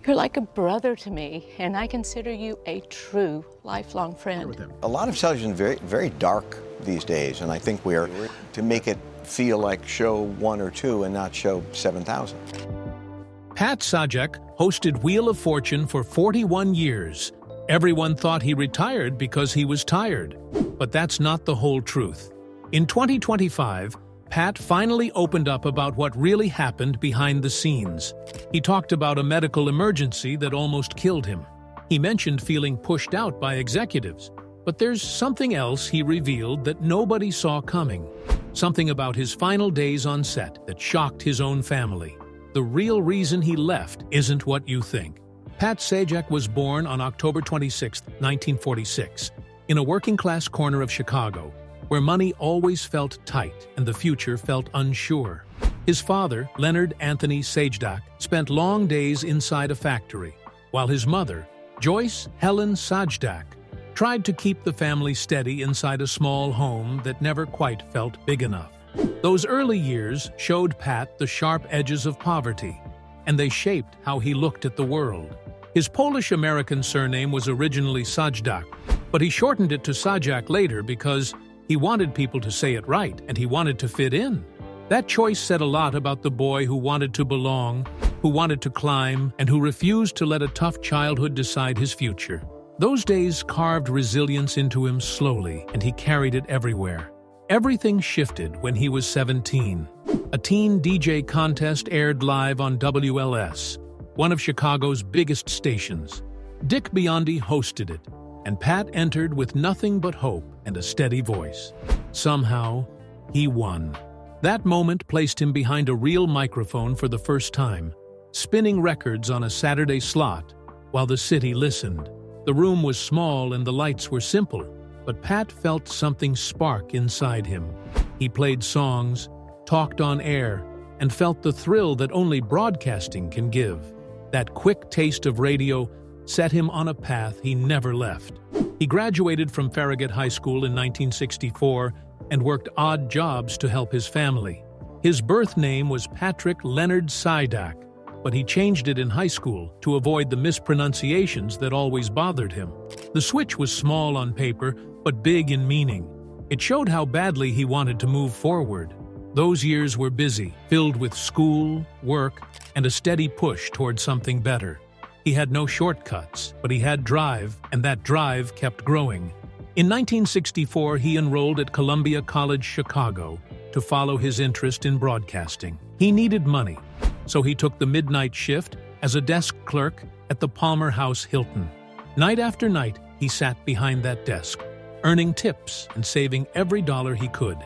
You're like a brother to me, and I consider you a true lifelong friend. A lot of television is very, very dark these days, and I think we're to make it feel like show 1 or 2 and not show 7,000. Pat Sajak hosted Wheel of Fortune for 41 years. Everyone thought he retired because he was tired. But that's not the whole truth. In 2025, Pat finally opened up about what really happened behind the scenes. He talked about a medical emergency that almost killed him. He mentioned feeling pushed out by executives. But there's something else he revealed that nobody saw coming. Something about his final days on set that shocked his own family. The real reason he left isn't what you think. Pat Sajak was born on October 26, 1946, in a working-class corner of Chicago, where money always felt tight and the future felt unsure. His father, Leonard Anthony Sajak, spent long days inside a factory, while his mother, Joyce Helen Sajak, tried to keep the family steady inside a small home that never quite felt big enough. Those early years showed Pat the sharp edges of poverty, and they shaped how he looked at the world. His Polish-American surname was originally Sajak, but he shortened it to Sajak later because he wanted people to say it right, and he wanted to fit in. That choice said a lot about the boy who wanted to belong, who wanted to climb, and who refused to let a tough childhood decide his future. Those days carved resilience into him slowly, and he carried it everywhere. Everything shifted when he was 17. A teen DJ contest aired live on WLS, one of Chicago's biggest stations. Dick Biondi hosted it, and Pat entered with nothing but hope and a steady voice. Somehow, he won. That moment placed him behind a real microphone for the first time, spinning records on a Saturday slot while the city listened. The room was small and the lights were simple, but Pat felt something spark inside him. He played songs, talked on air, and felt the thrill that only broadcasting can give. That quick taste of radio set him on a path he never left. He graduated from Farragut High School in 1964 and worked odd jobs to help his family. His birth name was Patrick Leonard Sajak, but he changed it in high school to avoid the mispronunciations that always bothered him. The switch was small on paper, but big in meaning. It showed how badly he wanted to move forward. Those years were busy, filled with school, work, and a steady push toward something better. He had no shortcuts, but he had drive, and that drive kept growing. In 1964, he enrolled at Columbia College Chicago to follow his interest in broadcasting. He needed money, so he took the midnight shift as a desk clerk at the Palmer House Hilton. Night after night, he sat behind that desk, earning tips and saving every dollar he could.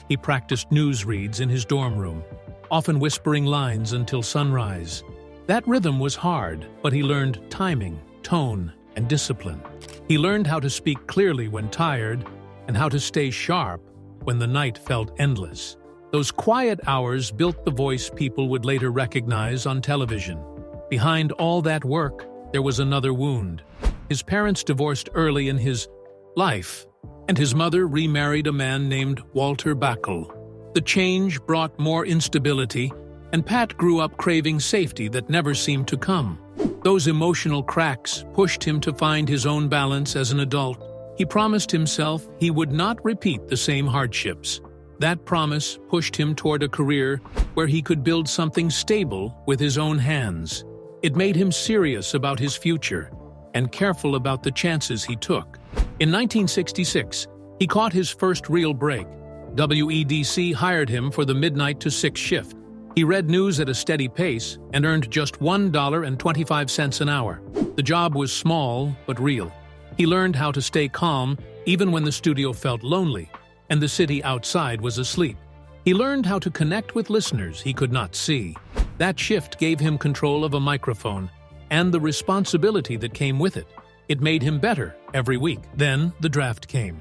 He practiced news reads in his dorm room, often whispering lines until sunrise. That rhythm was hard, but he learned timing, tone, and discipline. He learned how to speak clearly when tired and how to stay sharp when the night felt endless. Those quiet hours built the voice people would later recognize on television. Behind all that work, there was another wound. His parents divorced early in his life, and his mother remarried a man named Walter Backel. The change brought more instability, and Pat grew up craving safety that never seemed to come. Those emotional cracks pushed him to find his own balance as an adult. He promised himself he would not repeat the same hardships. That promise pushed him toward a career where he could build something stable with his own hands. It made him serious about his future and careful about the chances he took. In 1966, he caught his first real break. WEDC hired him for the midnight to 6 shift. He read news at a steady pace and earned just $1.25 an hour. The job was small but real. He learned how to stay calm even when the studio felt lonely and the city outside was asleep. He learned how to connect with listeners he could not see. That shift gave him control of a microphone and the responsibility that came with it. It made him better every week. Then the draft came.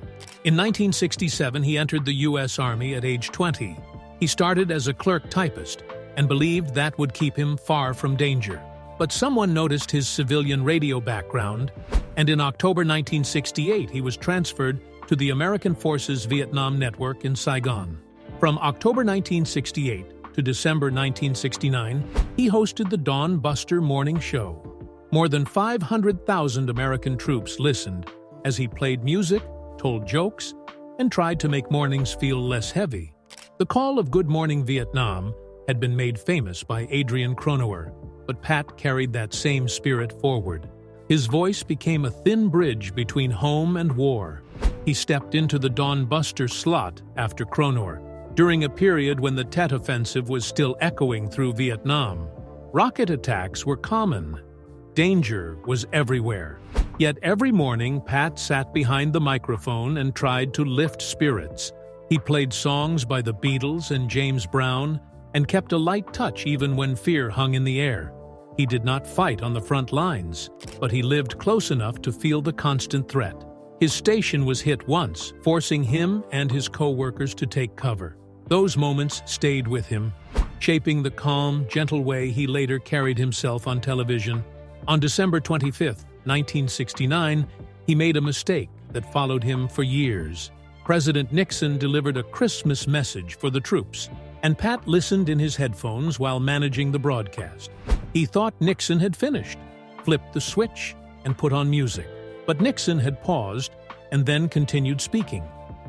In 1967, he entered the U.S. Army at age 20. He started as a clerk typist and believed that would keep him far from danger. But someone noticed his civilian radio background, and in October 1968 he was transferred to the American Forces Vietnam Network in Saigon. From October 1968 to December 1969, he hosted the Dawn Buster morning show. More than 500,000 American troops listened as he played music, told jokes, and tried to make mornings feel less heavy. The call of Good Morning Vietnam had been made famous by Adrian Cronauer, but Pat carried that same spirit forward. His voice became a thin bridge between home and war. He stepped into the Dawn Buster slot after Cronauer, during a period when the Tet Offensive was still echoing through Vietnam. Rocket attacks were common. Danger was everywhere. Yet every morning, Pat sat behind the microphone and tried to lift spirits. He played songs by the Beatles and James Brown and kept a light touch even when fear hung in the air. He did not fight on the front lines, but he lived close enough to feel the constant threat. His station was hit once, forcing him and his co-workers to take cover. Those moments stayed with him, shaping the calm, gentle way he later carried himself on television. On December 25, 1969, he made a mistake that followed him for years. President Nixon delivered a Christmas message for the troops, and Pat listened in his headphones while managing the broadcast. He thought Nixon had finished, flipped the switch, and put on music. But Nixon had paused and then continued speaking.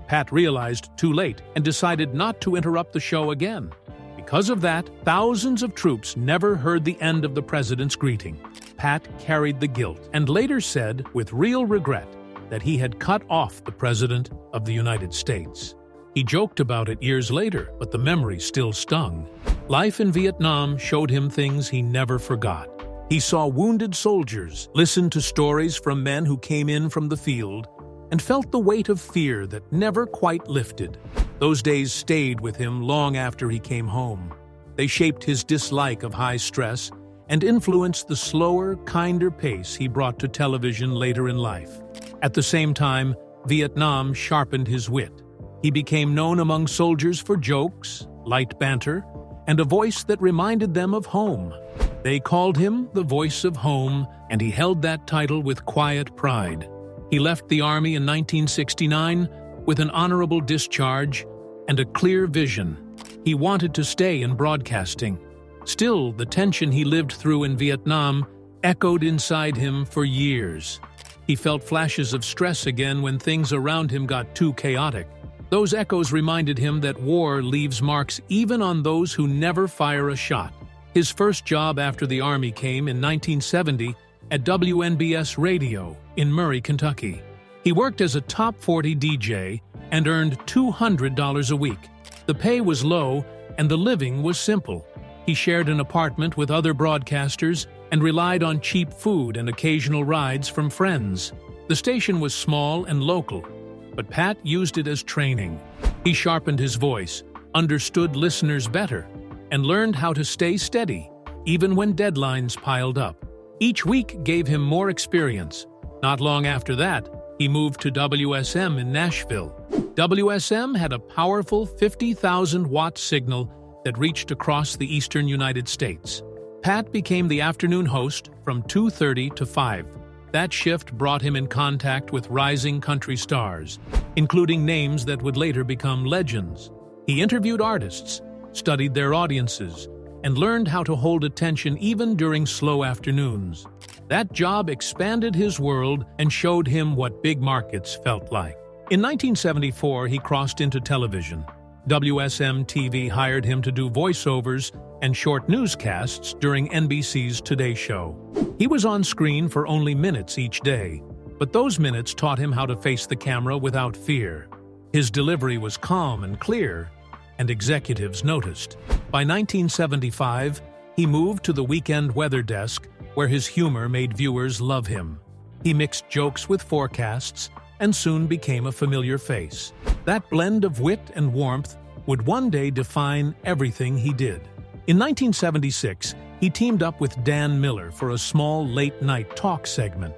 Pat realized too late and decided not to interrupt the show again. Because of that, thousands of troops never heard the end of the president's greeting. Pat carried the guilt and later said, with real regret, that he had cut off the President of the United States. He joked about it years later, but the memory still stung. Life in Vietnam showed him things he never forgot. He saw wounded soldiers, listened to stories from men who came in from the field, and felt the weight of fear that never quite lifted. Those days stayed with him long after he came home. They shaped his dislike of high stress and influenced the slower, kinder pace he brought to television later in life. At the same time, Vietnam sharpened his wit. He became known among soldiers for jokes, light banter, and a voice that reminded them of home. They called him the voice of home, and he held that title with quiet pride. He left the Army in 1969 with an honorable discharge and a clear vision. He wanted to stay in broadcasting. Still, the tension he lived through in Vietnam echoed inside him for years. He felt flashes of stress again when things around him got too chaotic. Those echoes reminded him that war leaves marks even on those who never fire a shot. His first job after the Army came in 1970 at WNBS Radio in Murray, Kentucky. He worked as a top 40 DJ and earned $200 a week. The pay was low and the living was simple. He shared an apartment with other broadcasters and relied on cheap food and occasional rides from friends. The station was small and local, but Pat used it as training. He sharpened his voice, understood listeners better, and learned how to stay steady, even when deadlines piled up. Each week gave him more experience. Not long after that, he moved to WSM in Nashville. WSM had a powerful 50,000-watt signal that reached across the eastern United States. Pat became the afternoon host from 2:30 to 5. That shift brought him in contact with rising country stars, including names that would later become legends. He interviewed artists, studied their audiences, and learned how to hold attention even during slow afternoons. That job expanded his world and showed him what big markets felt like. In 1974, he crossed into television. WSM TV hired him to do voiceovers and short newscasts during NBC's Today Show. He was on screen for only minutes each day, but those minutes taught him how to face the camera without fear. His delivery was calm and clear, and executives noticed. By 1975, he moved to the weekend weather desk, where his humor made viewers love him. He mixed jokes with forecasts and soon became a familiar face. That blend of wit and warmth would one day define everything he did. In 1976, he teamed up with Dan Miller for a small late-night talk segment.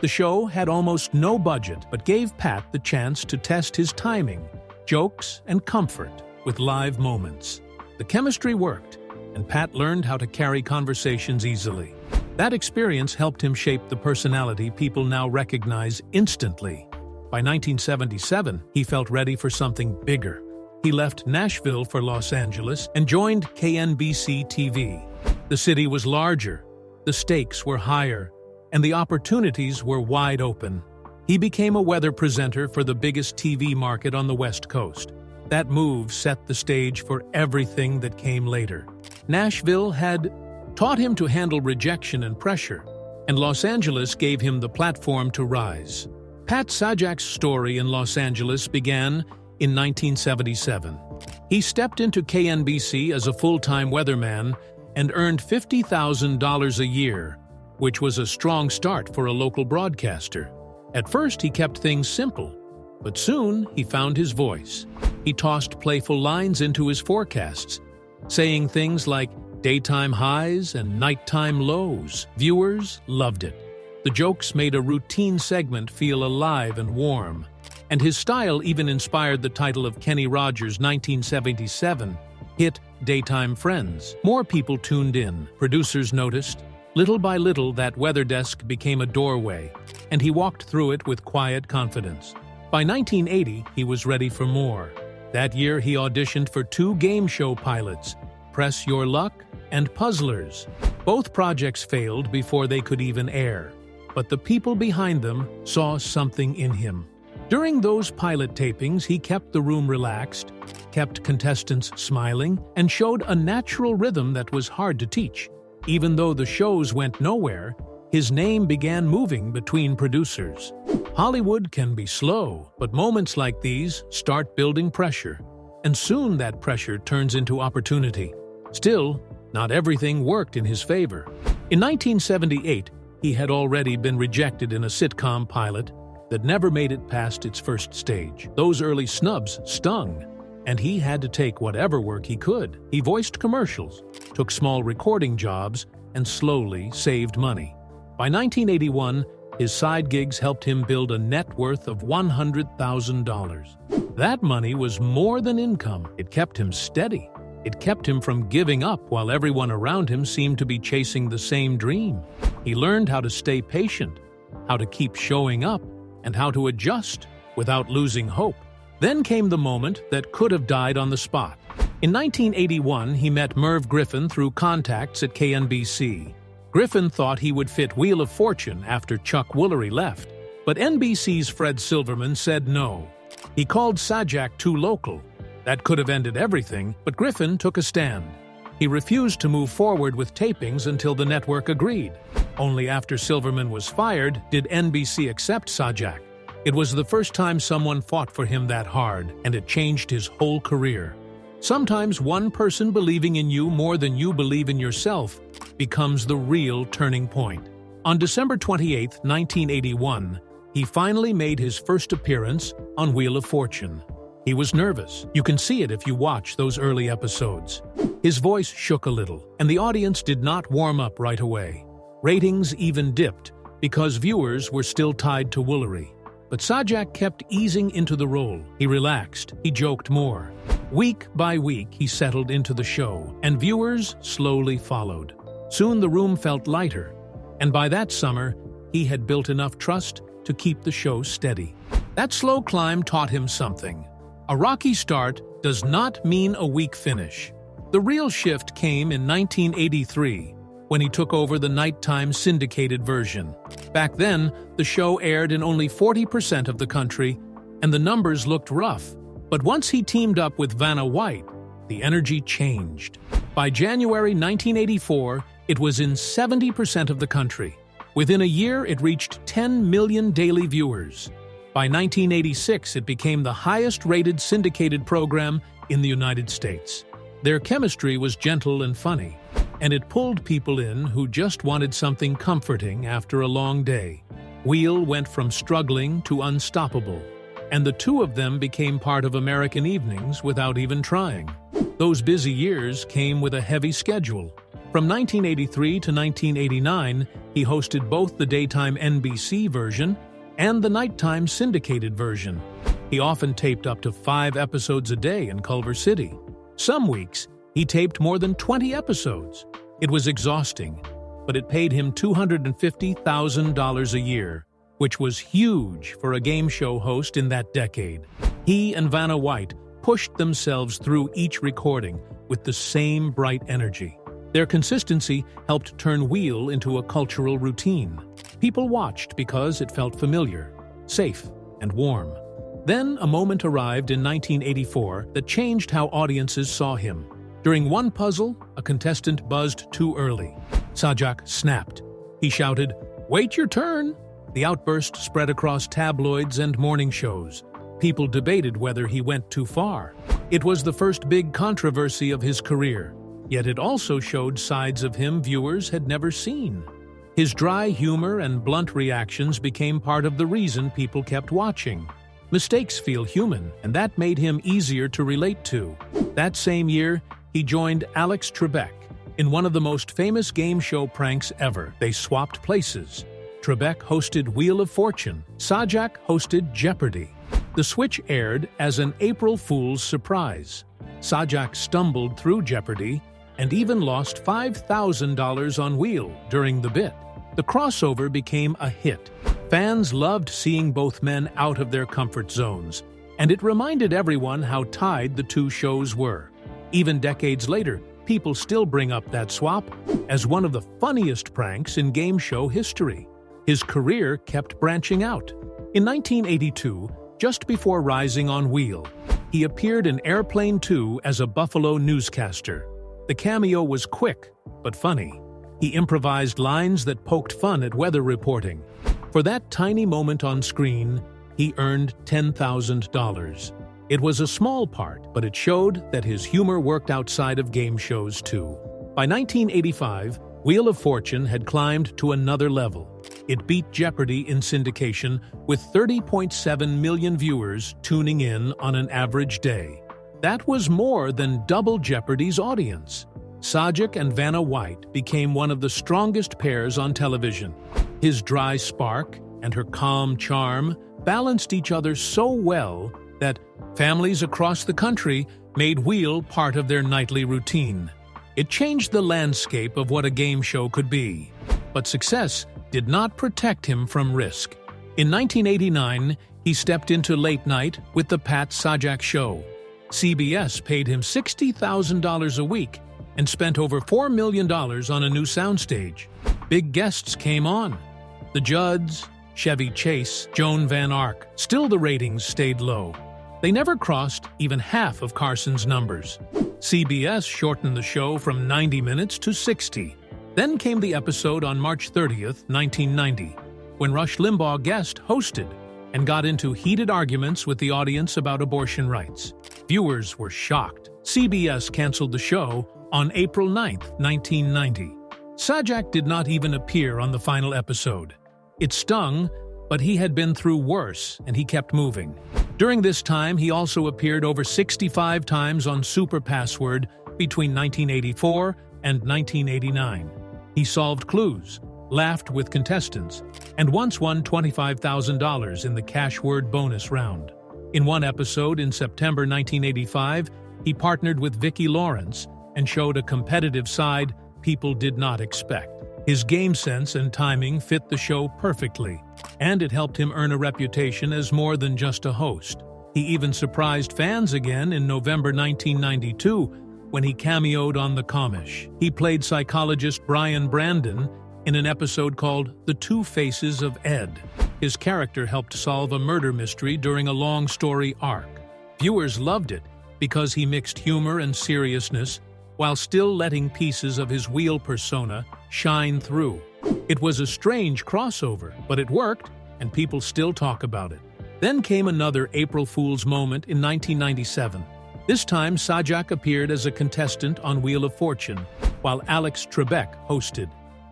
The show had almost no budget, but gave Pat the chance to test his timing, jokes, and comfort with live moments. The chemistry worked, and Pat learned how to carry conversations easily. That experience helped him shape the personality people now recognize instantly. By 1977, he felt ready for something bigger. He left Nashville for Los Angeles and joined KNBC TV. The city was larger, the stakes were higher, and the opportunities were wide open. He became a weather presenter for the biggest TV market on the West Coast. That move set the stage for everything that came later. Nashville had taught him to handle rejection and pressure, and Los Angeles gave him the platform to rise. Pat Sajak's story in Los Angeles began in 1977. He stepped into KNBC as a full-time weatherman and earned $50,000 a year, which was a strong start for a local broadcaster. At first, he kept things simple, but soon he found his voice. He tossed playful lines into his forecasts, saying things like daytime highs and nighttime lows. Viewers loved it. The jokes made a routine segment feel alive and warm, and his style even inspired the title of Kenny Rogers' 1977 hit Daytime Friends. More people tuned in. Producers noticed. Little by little, that weather desk became a doorway, and he walked through it with quiet confidence. By 1980, he was ready for more. That year, he auditioned for 2 game show pilots, Press Your Luck and Puzzlers. Both projects failed before they could even air, but the people behind them saw something in him. During those pilot tapings, he kept the room relaxed, kept contestants smiling, and showed a natural rhythm that was hard to teach. Even though the shows went nowhere, his name began moving between producers. Hollywood can be slow, but moments like these start building pressure, and soon that pressure turns into opportunity. Still, not everything worked in his favor. In 1978, he had already been rejected in a sitcom pilot that never made it past its first stage. Those early snubs stung, and he had to take whatever work he could. He voiced commercials, took small recording jobs, and slowly saved money. By 1981, his side gigs helped him build a net worth of $100,000. That money was more than income. It kept him steady. It kept him from giving up while everyone around him seemed to be chasing the same dream. He learned how to stay patient, how to keep showing up, and how to adjust without losing hope. Then came the moment that could have died on the spot. In 1981, he met Merv Griffin through contacts at KNBC. Griffin thought he would fit Wheel of Fortune after Chuck Woolery left, but NBC's Fred Silverman said no. He called Sajak too local. That could have ended everything, but Griffin took a stand. He refused to move forward with tapings until the network agreed. Only after Silverman was fired did NBC accept Sajak. It was the first time someone fought for him that hard, and it changed his whole career. Sometimes one person believing in you more than you believe in yourself becomes the real turning point. On December 28, 1981, he finally made his first appearance on Wheel of Fortune. He was nervous. You can see it if you watch those early episodes. His voice shook a little, and the audience did not warm up right away. Ratings even dipped because viewers were still tied to Woolery. But Sajak kept easing into the role. He relaxed. He joked more. Week by week, he settled into the show, and viewers slowly followed. Soon the room felt lighter, and by that summer, he had built enough trust to keep the show steady. That slow climb taught him something. A rocky start does not mean a weak finish. The real shift came in 1983, when he took over the nighttime syndicated version. Back then, the show aired in only 40% of the country, and the numbers looked rough. But once he teamed up with Vanna White, the energy changed. By January 1984, it was in 70% of the country. Within a year, it reached 10 million daily viewers. By 1986, it became the highest-rated syndicated program in the United States. Their chemistry was gentle and funny, and it pulled people in who just wanted something comforting after a long day. Wheel went from struggling to unstoppable, and the two of them became part of American evenings without even trying. Those busy years came with a heavy schedule. From 1983 to 1989, he hosted both the daytime NBC version and the nighttime syndicated version. He often taped up to 5 episodes a day in Culver City. Some weeks, he taped more than 20 episodes. It was exhausting, but it paid him $250,000 a year, which was huge for a game show host in that decade. He and Vanna White pushed themselves through each recording with the same bright energy. Their consistency helped turn Wheel into a cultural routine. People watched because it felt familiar, safe, and warm. Then a moment arrived in 1984 that changed how audiences saw him. During one puzzle, a contestant buzzed too early. Sajak snapped. He shouted, "Wait your turn!" The outburst spread across tabloids and morning shows. People debated whether he went too far. It was the first big controversy of his career, yet it also showed sides of him viewers had never seen. His dry humor and blunt reactions became part of the reason people kept watching. Mistakes feel human, and that made him easier to relate to. That same year, he joined Alex Trebek in one of the most famous game show pranks ever. They swapped places. Trebek hosted Wheel of Fortune. Sajak hosted Jeopardy! The switch aired as an April Fool's surprise. Sajak stumbled through Jeopardy! And even lost $5,000 on Wheel during the bit. The crossover became a hit. Fans loved seeing both men out of their comfort zones, and it reminded everyone how tied the two shows were. Even decades later, people still bring up that swap as one of the funniest pranks in game show history. His career kept branching out. In 1982, just before rising on Wheel, he appeared in Airplane 2 as a Buffalo newscaster. The cameo was quick, but funny. He improvised lines that poked fun at weather reporting. For that tiny moment on screen, he earned $10,000. It was a small part, but it showed that his humor worked outside of game shows too. By 1985, Wheel of Fortune had climbed to another level. It beat Jeopardy! In syndication, with 30.7 million viewers tuning in on an average day. That was more than double Jeopardy's audience. Sajak and Vanna White became one of the strongest pairs on television. His dry spark and her calm charm balanced each other so well that families across the country made Wheel part of their nightly routine. It changed the landscape of what a game show could be. But success did not protect him from risk. In 1989, he stepped into late night with The Pat Sajak Show. CBS paid him $60,000 a week and spent over $4 million on a new soundstage. Big guests came on. The Judds, Chevy Chase, Joan Van Ark. Still the ratings stayed low. They never crossed even half of Carson's numbers. CBS shortened the show from 90 minutes to 60. Then came the episode on March 30th, 1990, when Rush Limbaugh guest hosted and got into heated arguments with the audience about abortion rights. Viewers were shocked. CBS canceled the show on April 9, 1990. Sajak did not even appear on the final episode. It stung, but he had been through worse, and he kept moving. During this time, he also appeared over 65 times on Super Password between 1984 and 1989. He solved clues, laughed with contestants, and once won $25,000 in the cash word bonus round. In one episode in September 1985, he partnered with Vicki Lawrence and showed a competitive side people did not expect. His game sense and timing fit the show perfectly, and it helped him earn a reputation as more than just a host. He even surprised fans again in November 1992 when he cameoed on The Comish. He played psychologist Brian Brandon in an episode called The Two Faces of Ed. His character helped solve a murder mystery during a long story arc. Viewers loved it because he mixed humor and seriousness while still letting pieces of his Wheel persona shine through. It was a strange crossover, but it worked, and people still talk about it. Then came another April Fool's moment in 1997. This time, Sajak appeared as a contestant on Wheel of Fortune, while Alex Trebek hosted.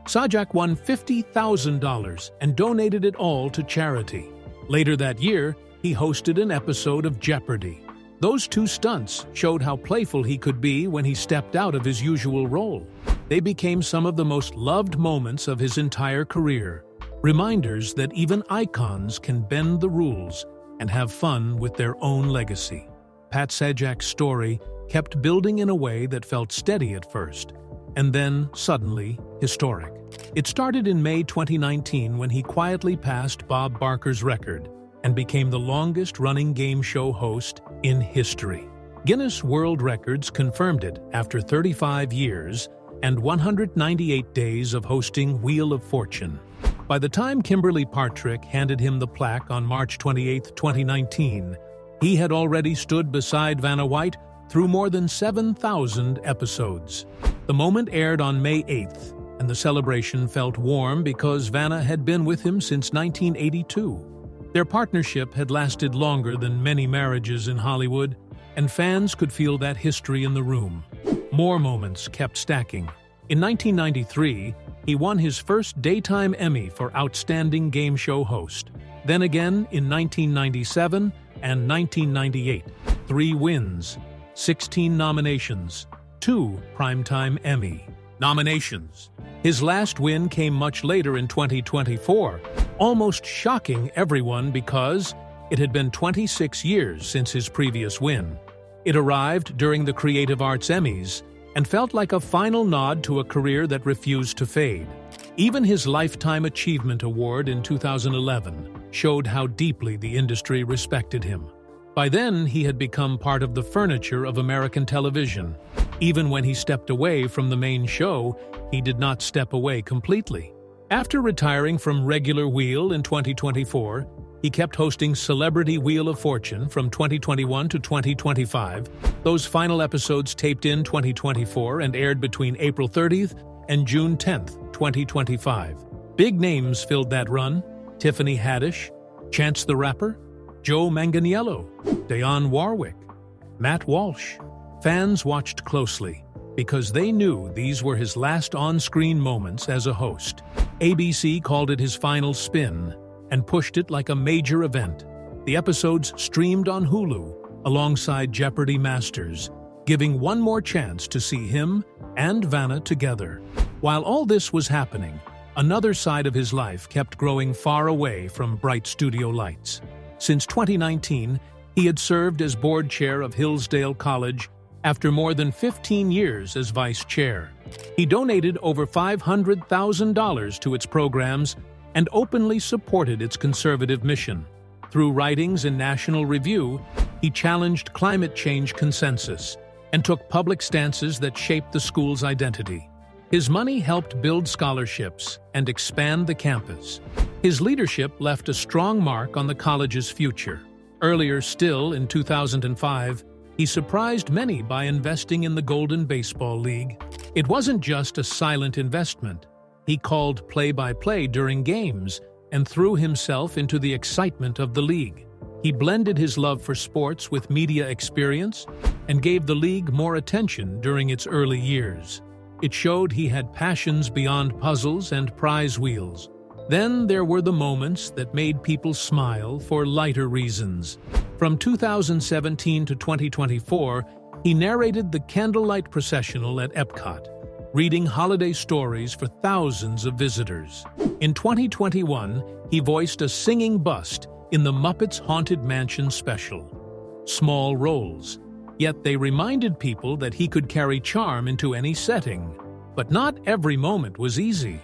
Sajak won $50,000 and donated it all to charity. Later that year, he hosted an episode of Jeopardy! Those two stunts showed how playful he could be when he stepped out of his usual role. They became some of the most loved moments of his entire career, reminders that even icons can bend the rules and have fun with their own legacy. Pat Sajak's story kept building in a way that felt steady at first, and then, suddenly, historic. It started in May 2019 when he quietly passed Bob Barker's record and became the longest-running game show host in history. Guinness World Records confirmed it after 35 years and 198 days of hosting Wheel of Fortune. By the time Kimberly Partrick handed him the plaque on March 28, 2019, he had already stood beside Vanna White through more than 7,000 episodes. The moment aired on May 8th, and the celebration felt warm because Vanna had been with him since 1982. Their partnership had lasted longer than many marriages in Hollywood, and fans could feel that history in the room. More moments kept stacking. In 1993, he won his first Daytime Emmy for Outstanding Game Show Host. Then again in 1997 and 1998, 3 wins, 16 nominations, 2 Primetime Emmy nominations. His last win came much later in 2024, almost shocking everyone because it had been 26 years since his previous win. It arrived during the Creative Arts Emmys and felt like a final nod to a career that refused to fade. Even his Lifetime Achievement Award in 2011 showed how deeply the industry respected him. By then, he had become part of the furniture of American television. Even when he stepped away from the main show, he did not step away completely. After retiring from regular Wheel in 2024, he kept hosting Celebrity Wheel of Fortune from 2021 to 2025. Those final episodes taped in 2024 and aired between April 30th and June 10th, 2025. Big names filled that run: Tiffany Haddish, Chance the Rapper, Joe Manganiello, Dionne Warwick, Matt Walsh. Fans watched closely because they knew these were his last on-screen moments as a host. ABC called it his final spin and pushed it like a major event. The episodes streamed on Hulu alongside Jeopardy Masters, giving one more chance to see him and Vanna together. While all this was happening, another side of his life kept growing far away from bright studio lights. Since 2019, he had served as board chair of Hillsdale College after more than 15 years as vice chair. He donated over $500,000 to its programs and openly supported its conservative mission. Through writings in National Review, he challenged climate change consensus and took public stances that shaped the school's identity. His money helped build scholarships and expand the campus. His leadership left a strong mark on the college's future. Earlier still, in 2005, he surprised many by investing in the Golden Baseball League. It wasn't just a silent investment. He called play-by-play during games and threw himself into the excitement of the league. He blended his love for sports with media experience and gave the league more attention during its early years. It showed he had passions beyond puzzles and prize wheels. Then there were the moments that made people smile for lighter reasons. From 2017 to 2024, he narrated the Candlelight Processional at Epcot, reading holiday stories for thousands of visitors. In 2021, he voiced a singing bust in the Muppets Haunted Mansion special. Small roles, yet they reminded people that he could carry charm into any setting. But not every moment was easy.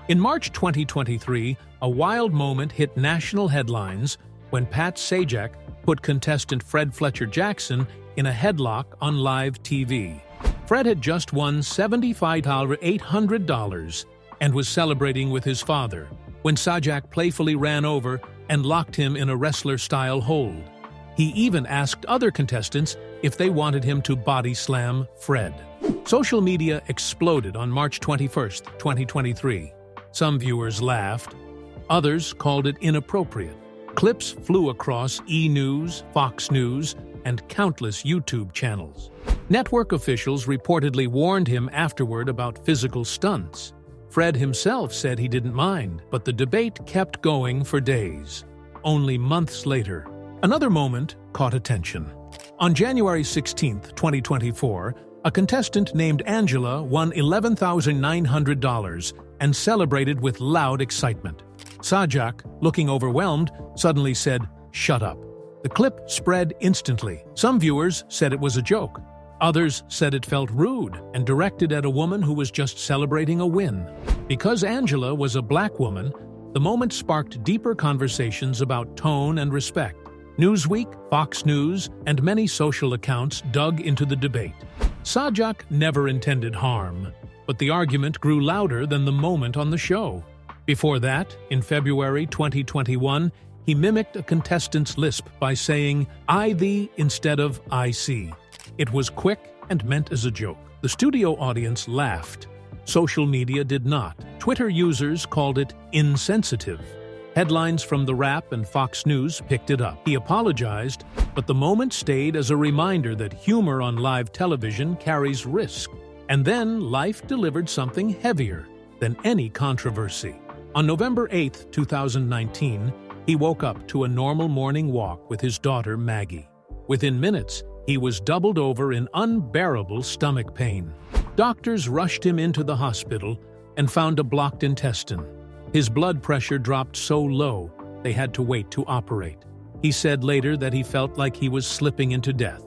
In March 2023, a wild moment hit national headlines when Pat Sajak put contestant Fred Fletcher Jackson in a headlock on live TV. Fred had just won $75,800 and was celebrating with his father when Sajak playfully ran over and locked him in a wrestler-style hold. He even asked other contestants if they wanted him to body slam Fred. Social media exploded on March 21, 2023. Some viewers laughed. Others called it inappropriate. Clips flew across E! News, Fox News, and countless YouTube channels. Network officials reportedly warned him afterward about physical stunts. Fred himself said he didn't mind, but the debate kept going for days. Only months later, another moment caught attention. On January 16, 2024, a contestant named Angela won $11,900 and celebrated with loud excitement. Sajak, looking overwhelmed, suddenly said, "Shut up." The clip spread instantly. Some viewers said it was a joke. Others said it felt rude and directed at a woman who was just celebrating a win. Because Angela was a black woman, the moment sparked deeper conversations about tone and respect. Newsweek, Fox News, and many social accounts dug into the debate. Sajak never intended harm, but the argument grew louder than the moment on the show. Before that, in February 2021, he mimicked a contestant's lisp by saying, "I thee" instead of "I see." It was quick and meant as a joke. The studio audience laughed. Social media did not. Twitter users called it insensitive. Headlines from The Wrap and Fox News picked it up. He apologized, but the moment stayed as a reminder that humor on live television carries risk. And then life delivered something heavier than any controversy. On November 8, 2019, he woke up to a normal morning walk with his daughter Maggie. Within minutes, he was doubled over in unbearable stomach pain. Doctors rushed him into the hospital and found a blocked intestine. His blood pressure dropped so low, they had to wait to operate. He said later that he felt like he was slipping into death.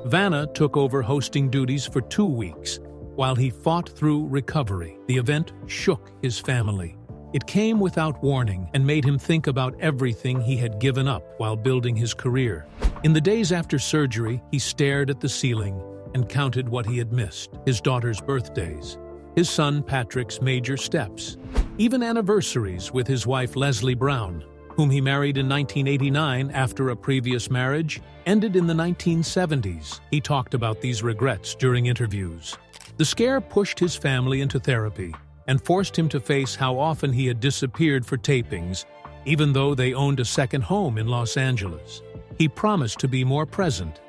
Vanna took over hosting duties for 2 weeks, while he fought through recovery. The event shook his family. It came without warning and made him think about everything he had given up while building his career. In the days after surgery, he stared at the ceiling and counted what he had missed: his daughter's birthdays, his son Patrick's major steps, even anniversaries with his wife Leslie Brown, whom he married in 1989 after a previous marriage ended in the 1970s. He talked about these regrets during interviews. The scare pushed his family into therapy and forced him to face how often he had disappeared for tapings, even though they owned a second home in Los Angeles. He promised to be more present.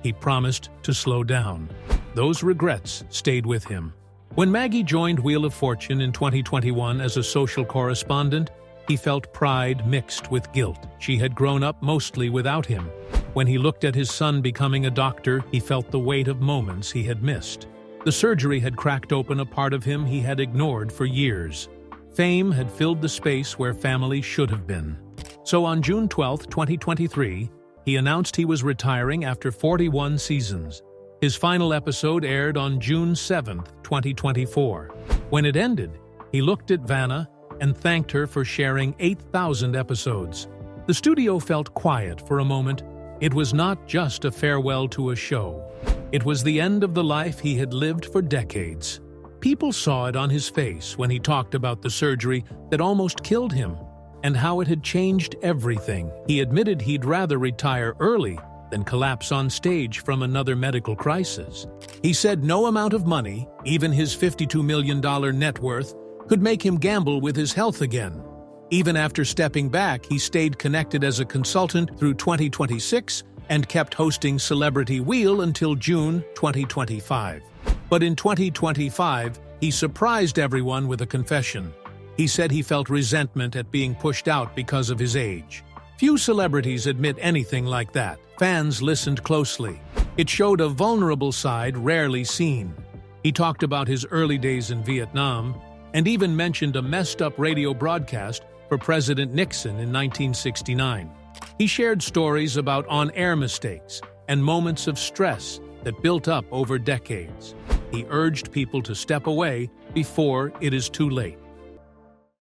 He promised to slow down. Those regrets stayed with him. When Maggie joined Wheel of Fortune in 2021 as a social correspondent, he felt pride mixed with guilt. She had grown up mostly without him. When he looked at his son becoming a doctor, he felt the weight of moments he had missed. The surgery had cracked open a part of him he had ignored for years. Fame had filled the space where family should have been. So on June 12, 2023, he announced he was retiring after 41 seasons. His final episode aired on June 7, 2024. When it ended, he looked at Vanna and thanked her for sharing 8,000 episodes. The studio felt quiet for a moment. It was not just a farewell to a show. It was the end of the life he had lived for decades. People saw it on his face when he talked about the surgery that almost killed him and how it had changed everything. He admitted he'd rather retire early than collapse on stage from another medical crisis. He said no amount of money, even his $52 million net worth, could make him gamble with his health again. Even after stepping back, he stayed connected as a consultant through 2026 and kept hosting Celebrity Wheel until June 2025. But in 2025, he surprised everyone with a confession. He said he felt resentment at being pushed out because of his age. Few celebrities admit anything like that. Fans listened closely. It showed a vulnerable side rarely seen. He talked about his early days in Vietnam and even mentioned a messed-up radio broadcast for President Nixon in 1969. He shared stories about on-air mistakes and moments of stress that built up over decades. He urged people to step away before it is too late.